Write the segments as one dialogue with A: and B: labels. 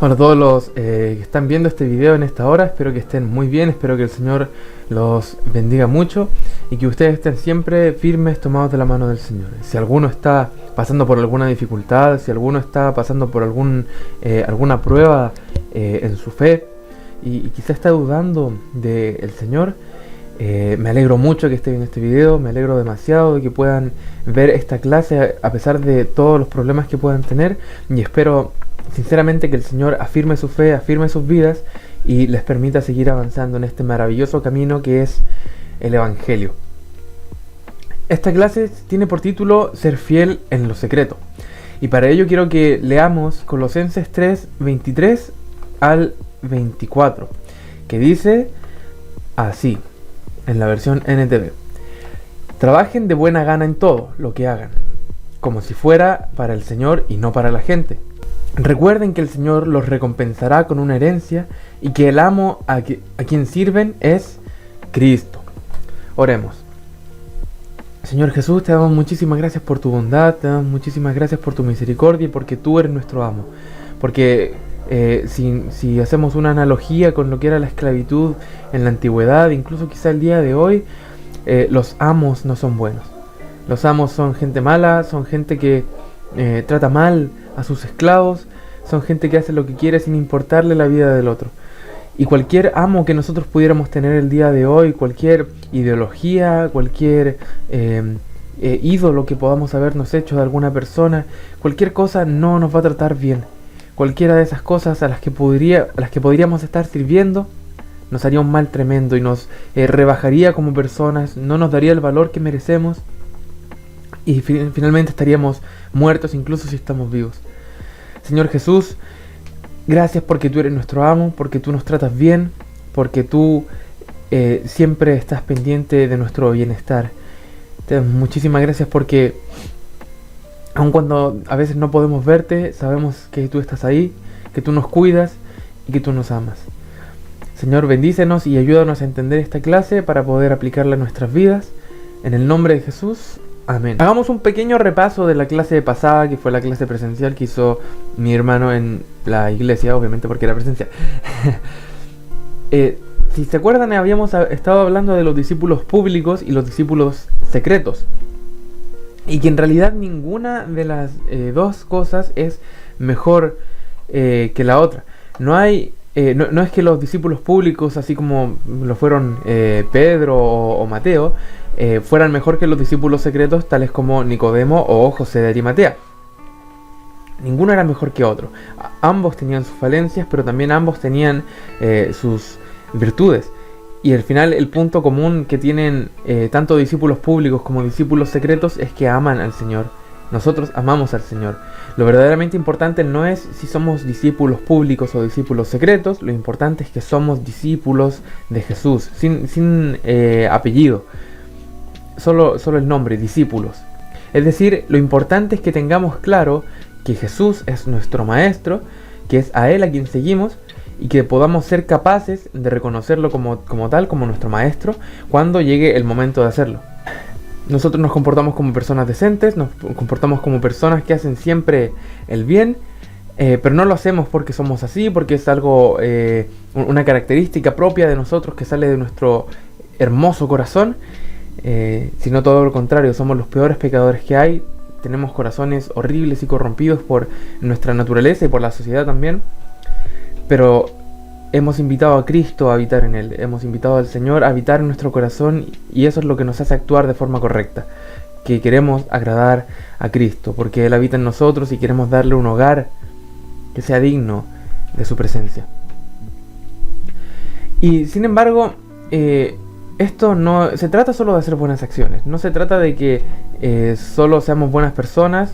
A: Hola a todos los que están viendo este video en esta hora, espero que estén muy bien, espero que el Señor los bendiga mucho y que ustedes estén siempre firmes, tomados de la mano del Señor. Si alguno está pasando por alguna dificultad, si alguno está pasando por alguna prueba en su fe y quizá está dudando del Señor, me alegro mucho que estén viendo este video, me alegro demasiado de que puedan ver esta clase a pesar de todos los problemas que puedan tener, y espero sinceramente que el Señor afirme su fe, afirme sus vidas y les permita seguir avanzando en este maravilloso camino que es el Evangelio. Esta clase tiene por título Ser fiel en lo secreto, y para ello quiero que leamos Colosenses 3, 23 al 24, que dice así, en la versión NTV: trabajen de buena gana en todo lo que hagan, como si fuera para el Señor y no para la gente. Recuerden que el Señor los recompensará con una herencia y que el amo a quien sirven es Cristo. Oremos. Señor Jesús, te damos muchísimas gracias por tu bondad, te damos muchísimas gracias por tu misericordia y porque tú eres nuestro amo. Porque si hacemos una analogía con lo que era la esclavitud en la antigüedad, incluso quizá el día de hoy, los amos no son buenos. Los amos son gente mala, son gente que trata mal a sus esclavos, son gente que hace lo que quiere sin importarle la vida del otro. Y cualquier amo que nosotros pudiéramos tener el día de hoy, cualquier ideología, cualquier ídolo que podamos habernos hecho de alguna persona, cualquier cosa no nos va a tratar bien. Cualquiera de esas cosas a las que podríamos estar sirviendo nos haría un mal tremendo y nos rebajaría como personas, no nos daría el valor que merecemos y finalmente estaríamos muertos incluso si estamos vivos. Señor Jesús, gracias porque tú eres nuestro amo, porque tú nos tratas bien, porque tú siempre estás pendiente de nuestro bienestar. Te damos muchísimas gracias porque aun cuando a veces no podemos verte, sabemos que tú estás ahí, que tú nos cuidas y que tú nos amas. Señor, bendícenos y ayúdanos a entender esta clase para poder aplicarla a nuestras vidas. En el nombre de Jesús, amén. Hagamos un pequeño repaso de la clase pasada, que fue la clase presencial que hizo mi hermano en la iglesia, obviamente porque era presencial. Si se acuerdan, habíamos estado hablando de los discípulos públicos y los discípulos secretos. Y que en realidad ninguna de las dos cosas es mejor que la otra. No es que los discípulos públicos, así como lo fueron Pedro o Mateo, fueran mejor que los discípulos secretos, tales como Nicodemo o José de Arimatea. Ninguno era mejor que otro. Ambos tenían sus falencias, pero también ambos tenían sus virtudes. Y al final el punto común que tienen tanto discípulos públicos como discípulos secretos es que aman al Señor. Nosotros amamos al Señor. Lo verdaderamente importante no es si somos discípulos públicos o discípulos secretos, lo importante es que somos discípulos de Jesús, sin apellido, solo el nombre, discípulos. Es decir, lo importante es que tengamos claro que Jesús es nuestro Maestro, que es a Él a quien seguimos, y que podamos ser capaces de reconocerlo como tal, como nuestro Maestro, cuando llegue el momento de hacerlo. Nosotros nos comportamos como personas decentes, nos comportamos como personas que hacen siempre el bien, pero no lo hacemos porque somos así, porque es algo, una característica propia de nosotros que sale de nuestro hermoso corazón, sino todo lo contrario, somos los peores pecadores que hay, tenemos corazones horribles y corrompidos por nuestra naturaleza y por la sociedad también, pero hemos invitado a Cristo a habitar en Él, hemos invitado al Señor a habitar en nuestro corazón, y eso es lo que nos hace actuar de forma correcta, que queremos agradar a Cristo, porque Él habita en nosotros y queremos darle un hogar que sea digno de su presencia. Y sin embargo, esto no se trata solo de hacer buenas acciones, no se trata de que solo seamos buenas personas,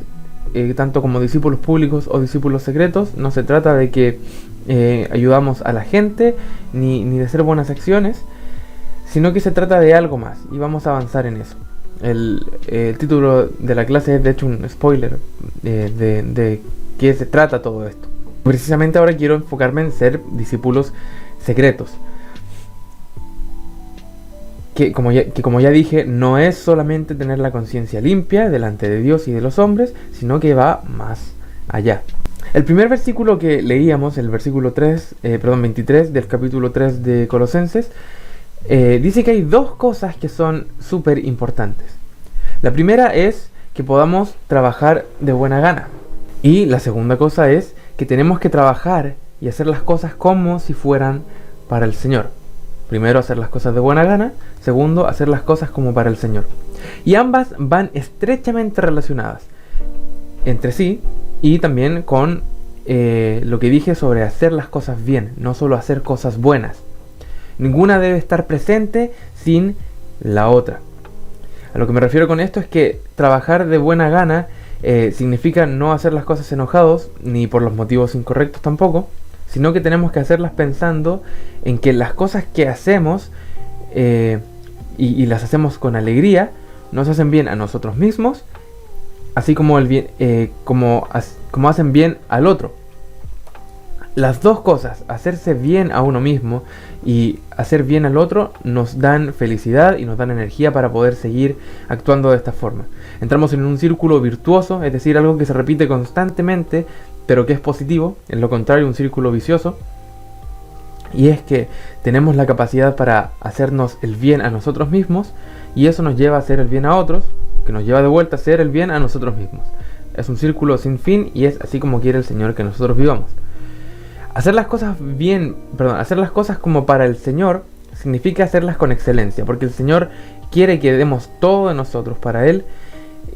A: tanto como discípulos públicos o discípulos secretos, no se trata de que ayudamos a la gente ni de hacer buenas acciones, sino que se trata de algo más y vamos a avanzar en eso. El título de la clase es de hecho un spoiler de qué se trata todo esto. Precisamente ahora quiero enfocarme en ser discípulos secretos, que como ya dije, no es solamente tener la conciencia limpia delante de Dios y de los hombres, sino que va más allá. El primer versículo que leíamos, el versículo 23 del capítulo 3 de Colosenses, dice que hay dos cosas que son súper importantes. La primera es que podamos trabajar de buena gana. Y la segunda cosa es que tenemos que trabajar y hacer las cosas como si fueran para el Señor. Primero, hacer las cosas de buena gana. Segundo, hacer las cosas como para el Señor. Y ambas van estrechamente relacionadas entre sí y también con lo que dije sobre hacer las cosas bien, no solo hacer cosas buenas. Ninguna debe estar presente sin la otra. A lo que me refiero con esto es que trabajar de buena gana significa no hacer las cosas enojados, ni por los motivos incorrectos tampoco, sino que tenemos que hacerlas pensando en que las cosas que hacemos y las hacemos con alegría, nos hacen bien a nosotros mismos, así como, como hacen bien al otro. Las dos cosas, hacerse bien a uno mismo y hacer bien al otro, nos dan felicidad y nos dan energía para poder seguir actuando de esta forma. Entramos en un círculo virtuoso, es decir, algo que se repite constantemente, pero que es positivo, en lo contrario, un círculo vicioso. Y es que tenemos la capacidad para hacernos el bien a nosotros mismos, y eso nos lleva a hacer el bien a otros, que nos lleva de vuelta a hacer el bien a nosotros mismos. Es un círculo sin fin y es así como quiere el Señor que nosotros vivamos. Hacer las cosas hacer las cosas como para el Señor significa hacerlas con excelencia, porque el Señor quiere que demos todo de nosotros para Él,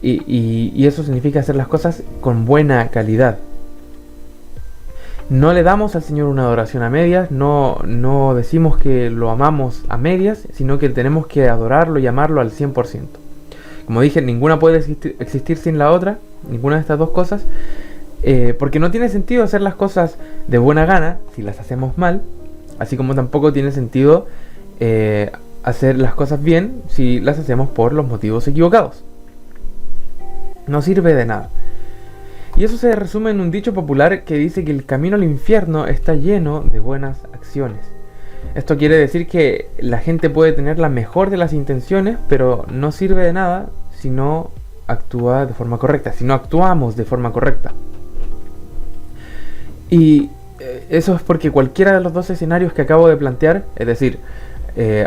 A: y eso significa hacer las cosas con buena calidad. No le damos al Señor una adoración a medias, no decimos que lo amamos a medias, sino que tenemos que adorarlo y amarlo al 100%. Como dije, ninguna puede existir sin la otra, ninguna de estas dos cosas, porque no tiene sentido hacer las cosas de buena gana si las hacemos mal, así como tampoco tiene sentido hacer las cosas bien si las hacemos por los motivos equivocados. No sirve de nada. Y eso se resume en un dicho popular que dice que el camino al infierno está lleno de buenas acciones. Esto quiere decir que la gente puede tener la mejor de las intenciones, pero no sirve de nada si no actúa de forma correcta, si no actuamos de forma correcta. Y eso es porque cualquiera de los dos escenarios que acabo de plantear, es decir,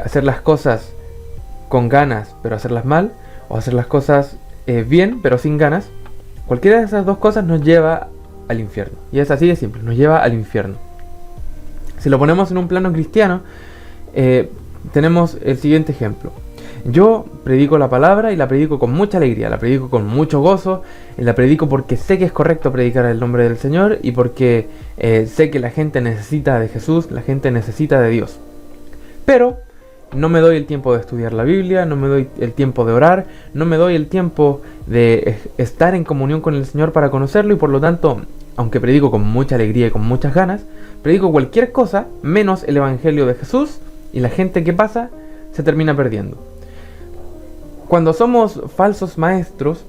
A: hacer las cosas con ganas pero hacerlas mal, o hacer las cosas bien pero sin ganas, cualquiera de esas dos cosas nos lleva al infierno. Y es así de simple, nos lleva al infierno. Si lo ponemos en un plano cristiano, tenemos el siguiente ejemplo. Yo predico la palabra y la predico con mucha alegría, la predico con mucho gozo, la predico porque sé que es correcto predicar el nombre del Señor y porque sé que la gente necesita de Jesús, la gente necesita de Dios. Pero no me doy el tiempo de estudiar la Biblia, no me doy el tiempo de orar, no me doy el tiempo de estar en comunión con el Señor para conocerlo, y por lo tanto, aunque predico con mucha alegría y con muchas ganas, predico cualquier cosa menos el Evangelio de Jesús, y la gente que pasa se termina perdiendo. Cuando somos falsos maestros,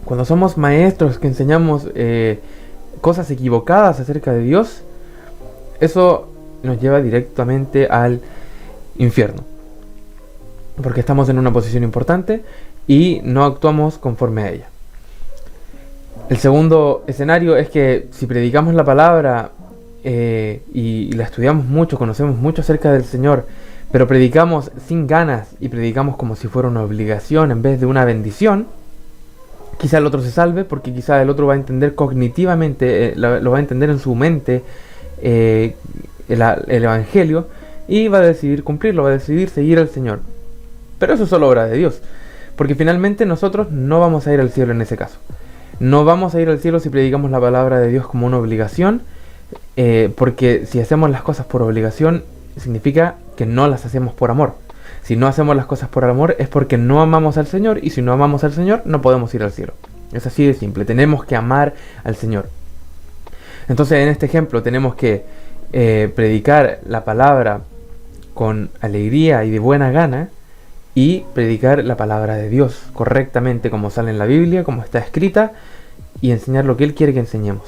A: cuando somos maestros que enseñamos cosas equivocadas acerca de Dios, eso nos lleva directamente al infierno, porque estamos en una posición importante y no actuamos conforme a ella. El segundo escenario es que si predicamos la palabra y la estudiamos mucho, conocemos mucho acerca del Señor, pero predicamos sin ganas y predicamos como si fuera una obligación en vez de una bendición, quizá el otro se salve, porque quizá el otro va a entender cognitivamente, lo va a entender en su mente el Evangelio, y va a decidir cumplirlo, va a decidir seguir al Señor. Pero eso es solo obra de Dios, porque finalmente nosotros no vamos a ir al cielo en ese caso. No vamos a ir al cielo si predicamos la palabra de Dios como una obligación, porque si hacemos las cosas por obligación, significa que no las hacemos por amor. Si no hacemos las cosas por amor es porque no amamos al Señor, y si no amamos al Señor no podemos ir al cielo. Es así de simple, tenemos que amar al Señor. Entonces en este ejemplo tenemos que predicar la palabra con alegría y de buena gana, y predicar la palabra de Dios correctamente como sale en la Biblia, como está escrita, y enseñar lo que Él quiere que enseñemos.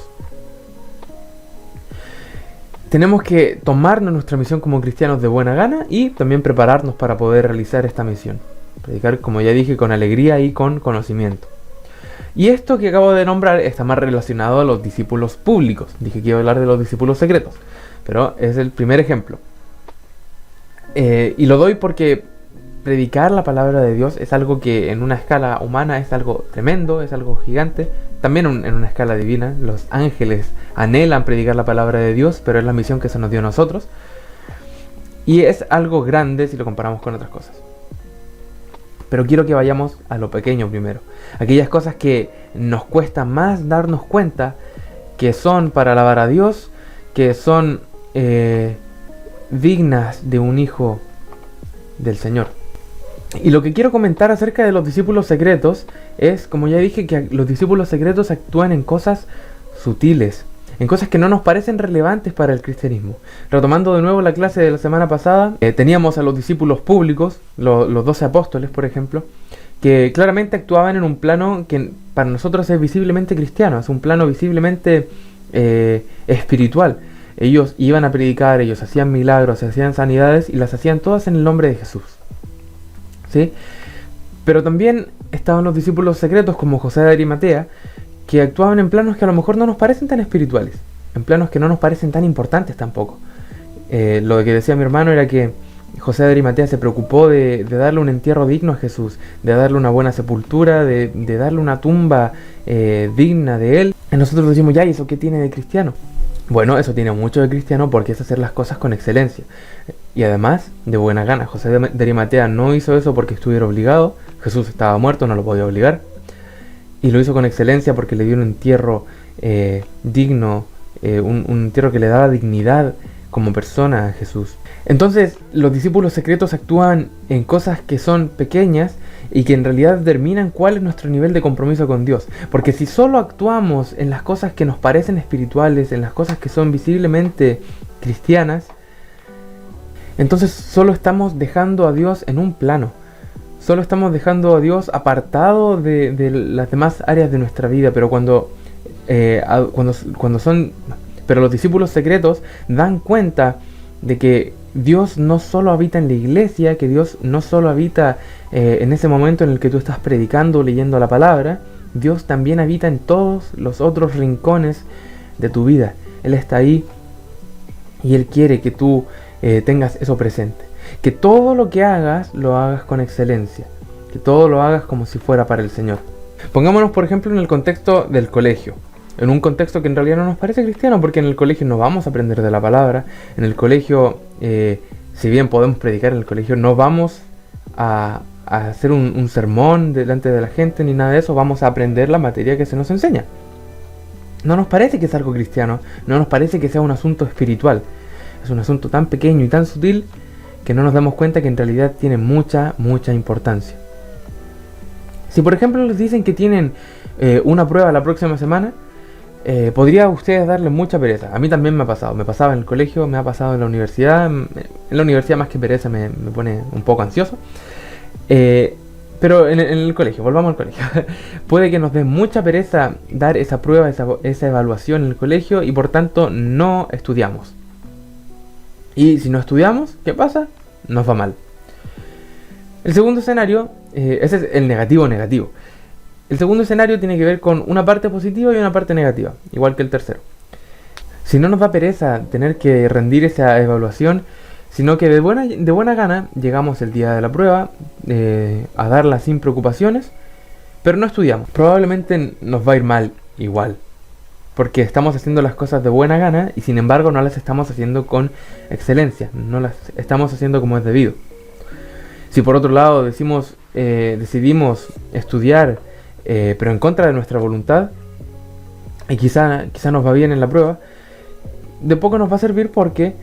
A: Tenemos que tomarnos nuestra misión como cristianos de buena gana y también prepararnos para poder realizar esta misión. Predicar, como ya dije, con alegría y con conocimiento. Y esto que acabo de nombrar está más relacionado a los discípulos públicos. Dije que iba a hablar de los discípulos secretos, pero es el primer ejemplo. Y lo doy porque predicar la palabra de Dios es algo que en una escala humana es algo tremendo, es algo gigante. También en una escala divina, los ángeles anhelan predicar la palabra de Dios, pero es la misión que se nos dio a nosotros. Y es algo grande si lo comparamos con otras cosas. Pero quiero que vayamos a lo pequeño primero. Aquellas cosas que nos cuesta más darnos cuenta que son para alabar a Dios, que son dignas de un hijo del Señor. Y lo que quiero comentar acerca de los discípulos secretos es, como ya dije, que los discípulos secretos actúan en cosas sutiles, en cosas que no nos parecen relevantes para el cristianismo. Retomando de nuevo la clase de la semana pasada, teníamos a los discípulos públicos, los 12 apóstoles, por ejemplo, que claramente actuaban en un plano que para nosotros es visiblemente cristiano, es un plano visiblemente espiritual. Ellos iban a predicar, ellos hacían milagros, hacían sanidades y las hacían todas en el nombre de Jesús. ¿Sí? Pero también estaban los discípulos secretos como José de Arimatea, que actuaban en planos que a lo mejor no nos parecen tan espirituales, en planos que no nos parecen tan importantes tampoco. Lo que decía mi hermano era que José de Arimatea se preocupó de darle un entierro digno a Jesús, de darle una buena sepultura, de darle una tumba digna de él. Y nosotros decimos, ya, ¿y eso qué tiene de cristiano? Bueno, eso tiene mucho de cristiano porque es hacer las cosas con excelencia. Y además, de buena gana. José de Arimatea no hizo eso porque estuviera obligado. Jesús estaba muerto, no lo podía obligar. Y lo hizo con excelencia porque le dio un entierro digno, un entierro que le daba dignidad como persona a Jesús. Entonces, los discípulos secretos actúan en cosas que son pequeñas y que en realidad determinan cuál es nuestro nivel de compromiso con Dios. Porque si solo actuamos en las cosas que nos parecen espirituales, en las cosas que son visiblemente cristianas, entonces solo estamos dejando a Dios en un plano. Solo estamos dejando a Dios apartado de las demás áreas de nuestra vida. Pero pero los discípulos secretos dan cuenta de que Dios no solo habita en la iglesia, que Dios no solo habita en ese momento en el que tú estás predicando o leyendo la palabra. Dios también habita en todos los otros rincones de tu vida. Él está ahí y Él quiere que tú tengas eso presente. Que todo lo que hagas, lo hagas con excelencia. Que todo lo hagas como si fuera para el Señor. Pongámonos, por ejemplo, en el contexto del colegio. En un contexto que en realidad no nos parece cristiano, porque en el colegio no vamos a aprender de la palabra. En el colegio, si bien podemos predicar en el colegio, no vamos a hacer un sermón delante de la gente ni nada de eso. Vamos a aprender la materia que se nos enseña. No nos parece que es algo cristiano, no nos parece que sea un asunto espiritual. Es un asunto tan pequeño y tan sutil que no nos damos cuenta que en realidad tiene mucha importancia. Si por ejemplo les dicen que tienen una prueba la próxima semana, podría a ustedes darle mucha pereza. A mí también me ha pasado. Me pasaba en el colegio, me ha pasado en la universidad. En la universidad más que pereza me pone un poco ansioso. Pero en el colegio, volvamos al colegio. Puede que nos dé mucha pereza dar esa prueba, esa evaluación en el colegio y por tanto no estudiamos. Y si no estudiamos, ¿qué pasa? Nos va mal. El segundo escenario, ese es el negativo. El segundo escenario tiene que ver con una parte positiva y una parte negativa, igual que el tercero. Si no nos da pereza tener que rendir esa evaluación, sino que de buena gana llegamos el día de la prueba a darla sin preocupaciones, pero no estudiamos, probablemente nos va a ir mal igual, porque estamos haciendo las cosas de buena gana y sin embargo no las estamos haciendo con excelencia, no las estamos haciendo como es debido. Si por otro lado decidimos estudiar, pero en contra de nuestra voluntad, y quizá nos va bien en la prueba, de poco nos va a servir porque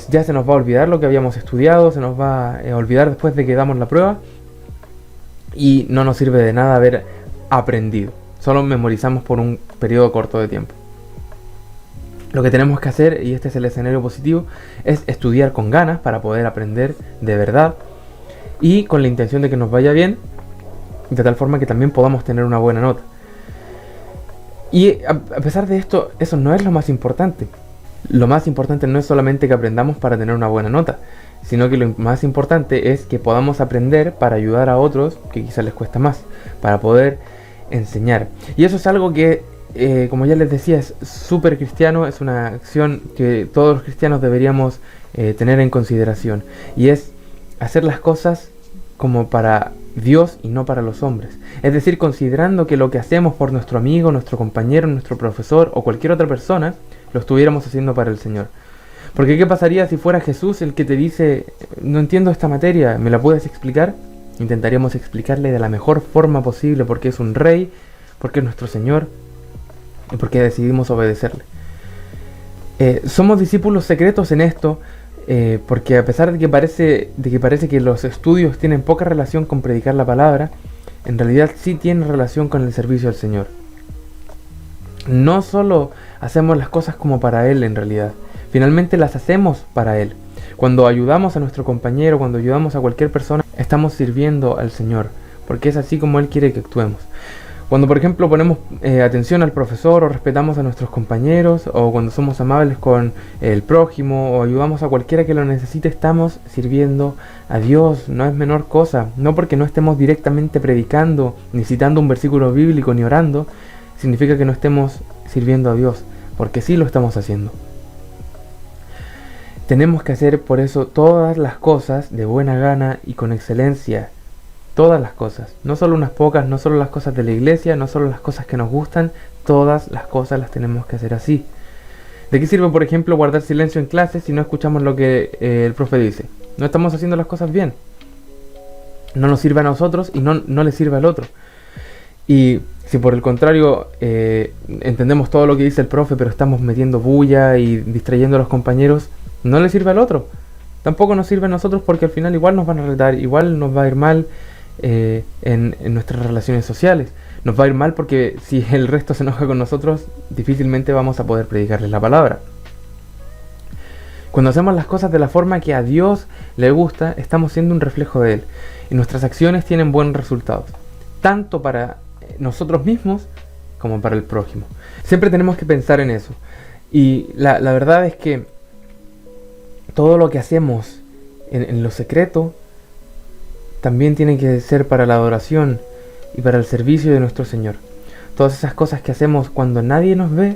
A: ya se nos va a olvidar lo que habíamos estudiado, se nos va a olvidar después de que damos la prueba y no nos sirve de nada haber aprendido. Solo memorizamos por un periodo corto de tiempo. Lo que tenemos que hacer, y este es el escenario positivo, es estudiar con ganas para poder aprender de verdad y con la intención de que nos vaya bien, de tal forma que también podamos tener una buena nota. Y a pesar de esto, eso no es lo más importante. Lo más importante no es solamente que aprendamos para tener una buena nota, sino que lo más importante es que podamos aprender para ayudar a otros que quizás les cuesta más, para poder enseñar. Y eso es algo que, como ya les decía, es súper cristiano, es una acción que todos los cristianos deberíamos tener en consideración. Y es hacer las cosas como para Dios y no para los hombres. Es decir, considerando que lo que hacemos por nuestro amigo, nuestro compañero, nuestro profesor o cualquier otra persona, lo estuviéramos haciendo para el Señor. Porque ¿qué pasaría si fuera Jesús el que te dice, no entiendo esta materia, ¿me la puedes explicar? Intentaríamos explicarle de la mejor forma posible, porque es un rey, porque es nuestro Señor y porque decidimos obedecerle. Somos discípulos secretos en esto, porque a pesar de que parece que los estudios tienen poca relación con predicar la palabra, en realidad sí tienen relación con el servicio al Señor. No solo hacemos las cosas como para Él en realidad, finalmente las hacemos para Él. Cuando ayudamos a nuestro compañero, cuando ayudamos a cualquier persona, estamos sirviendo al Señor, porque es así como Él quiere que actuemos. Cuando, por ejemplo, ponemos atención al profesor o respetamos a nuestros compañeros, o cuando somos amables con el prójimo o ayudamos a cualquiera que lo necesite, estamos sirviendo a Dios. No es menor cosa. No porque no estemos directamente predicando, ni citando un versículo bíblico, ni orando, significa que no estemos sirviendo a Dios, porque sí lo estamos haciendo. Tenemos que hacer por eso todas las cosas de buena gana y con excelencia. Todas las cosas, no solo unas pocas, no solo las cosas de la iglesia, no solo las cosas que nos gustan, todas las cosas las tenemos que hacer así. ¿De qué sirve, por ejemplo, guardar silencio en clase si no escuchamos lo que el profe dice? No estamos haciendo las cosas bien. No nos sirve a nosotros y no le sirve al otro. Y si por el contrario entendemos todo lo que dice el profe, pero estamos metiendo bulla y distrayendo a los compañeros, no le sirve al otro. Tampoco nos sirve a nosotros, porque al final igual nos van a retar, igual nos va a ir mal en nuestras relaciones sociales. Nos va a ir mal porque si el resto se enoja con nosotros, difícilmente vamos a poder predicarles la palabra. Cuando hacemos las cosas de la forma que a Dios le gusta, estamos siendo un reflejo de Él. Y nuestras acciones tienen buenos resultados, tanto para nosotros mismos como para el prójimo. Siempre tenemos que pensar en eso. Y la verdad es que todo lo que hacemos en lo secreto también tiene que ser para la adoración y para el servicio de nuestro Señor. Todas esas cosas que hacemos cuando nadie nos ve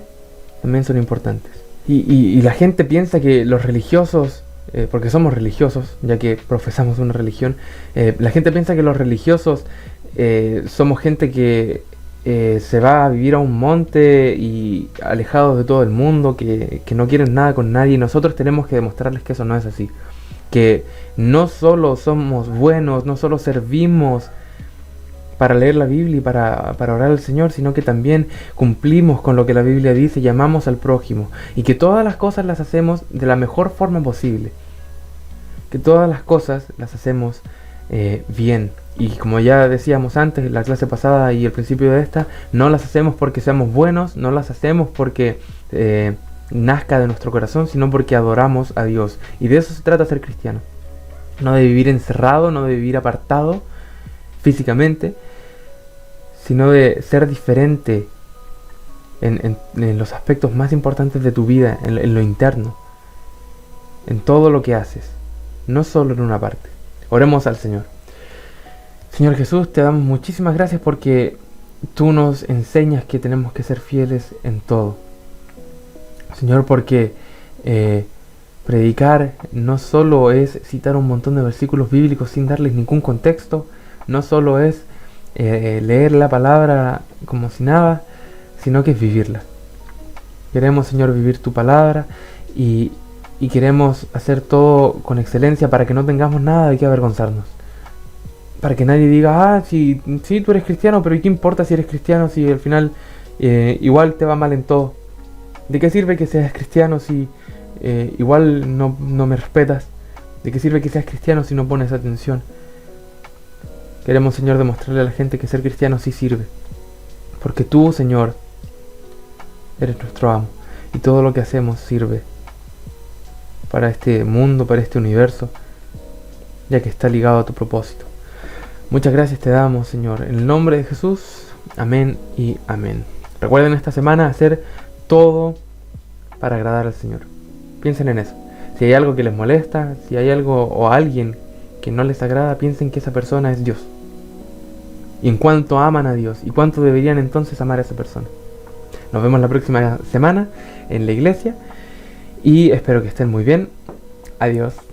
A: también son importantes. Y la gente piensa que los religiosos, porque somos religiosos, ya que profesamos una religión, la gente piensa que los religiosos somos gente que se va a vivir a un monte y alejados de todo el mundo, que no quieren nada con nadie. Y nosotros tenemos que demostrarles que eso no es así. Que no solo somos buenos, no solo servimos para leer la Biblia y para orar al Señor, sino que también cumplimos con lo que la Biblia dice y amamos al prójimo. Y que todas las cosas las hacemos de la mejor forma posible. Que todas las cosas las hacemos bien. Y como ya decíamos antes, en la clase pasada y al principio de esta, no las hacemos porque seamos buenos, no las hacemos porque nazca de nuestro corazón, sino porque adoramos a Dios. Y de eso se trata ser cristiano. No de vivir encerrado, no de vivir apartado físicamente, sino de ser diferente en los aspectos más importantes de tu vida, en lo interno, en todo lo que haces, no solo en una parte. Oremos al Señor. Señor Jesús, te damos muchísimas gracias porque tú nos enseñas que tenemos que ser fieles en todo. Señor, porque predicar no solo es citar un montón de versículos bíblicos sin darles ningún contexto, no solo es leer la palabra como si nada, sino que es vivirla. Queremos, Señor, vivir tu palabra y queremos hacer todo con excelencia para que no tengamos nada de qué avergonzarnos. Para que nadie diga, sí, tú eres cristiano, pero ¿y qué importa si eres cristiano si al final igual te va mal en todo? ¿De qué sirve que seas cristiano si igual no me respetas? ¿De qué sirve que seas cristiano si no pones atención? Queremos, Señor, demostrarle a la gente que ser cristiano sí sirve. Porque tú, Señor, eres nuestro amo. Y todo lo que hacemos sirve para este mundo, para este universo, ya que está ligado a tu propósito. Muchas gracias te damos, Señor. En el nombre de Jesús, amén y amén. Recuerden esta semana hacer todo para agradar al Señor. Piensen en eso. Si hay algo que les molesta, si hay algo o alguien que no les agrada, piensen que esa persona es Dios. y en cuánto aman a Dios y cuánto deberían entonces amar a esa persona. Nos vemos la próxima semana en la iglesia y espero que estén muy bien. Adiós.